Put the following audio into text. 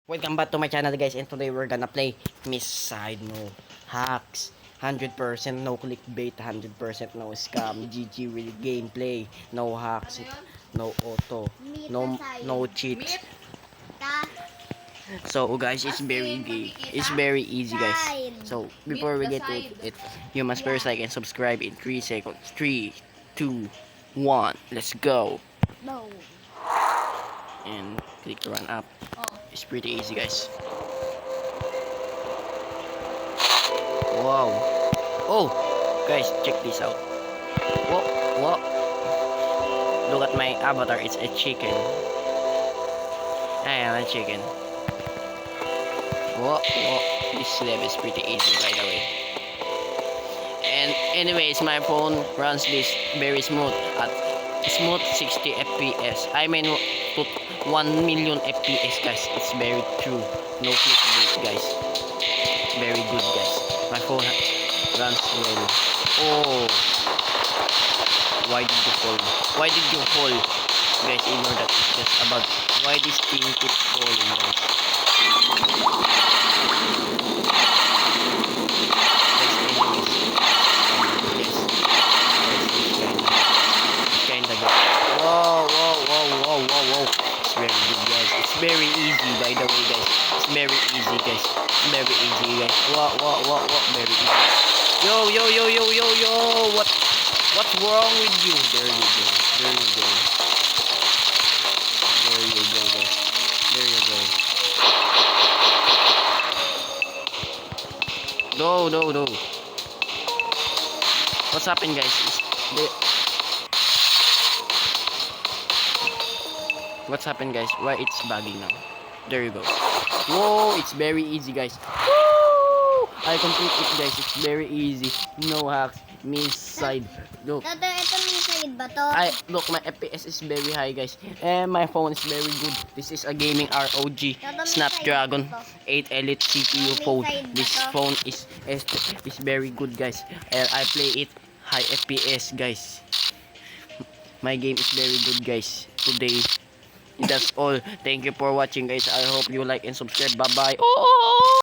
Welcome back to my channel guys, and today we're gonna play Miss Side No Hacks. 100% no clickbait, 100% no scam, GG with gameplay, no hacks, no auto, no cheats. So guys, it's very easy guys. So before we get to it, you must first like and subscribe in 3 seconds. 3, 2, 1, let's go. No. And click to run up. It's pretty easy guys. Wow. Oh, guys, check this out. Whoa, whoa. Look at my avatar. It's a chicken. I am a chicken. Whoa, whoa. This level is pretty easy, by the way. And anyways, my phone runs this very smooth at smooth 60 FPS. I mean, put 1 million FPS, guys. It's very true. No clickbait, guys. Very good, guys. My phone runs well. Oh, why did you fall? Why did you fall? Guys, ignore that. It's just about why this thing keeps falling, guys. Kinda good. Whoa. It's very good, guys. It's very easy, by the way, guys. It's very easy, guys. Very easy, guys. Whoa. Very easy. Yo. What's wrong with you? There you go. No. What's happened, guys? What's happened, guys? Why it's bugging now? There you go. Whoa, it's very easy, guys. Woo! I complete it, guys. It's very easy. No hacks. Miss Side. Look. Ito Miss Side ba to? Look, my FPS is very high, guys. And my phone is very good. This is a gaming ROG Snapdragon 8 Elite CPU phone. This phone is very good, guys. And I play it high FPS, guys. My game is very good, guys. Today, that's all. Thank you for watching, guys. I hope you like and subscribe. Bye bye.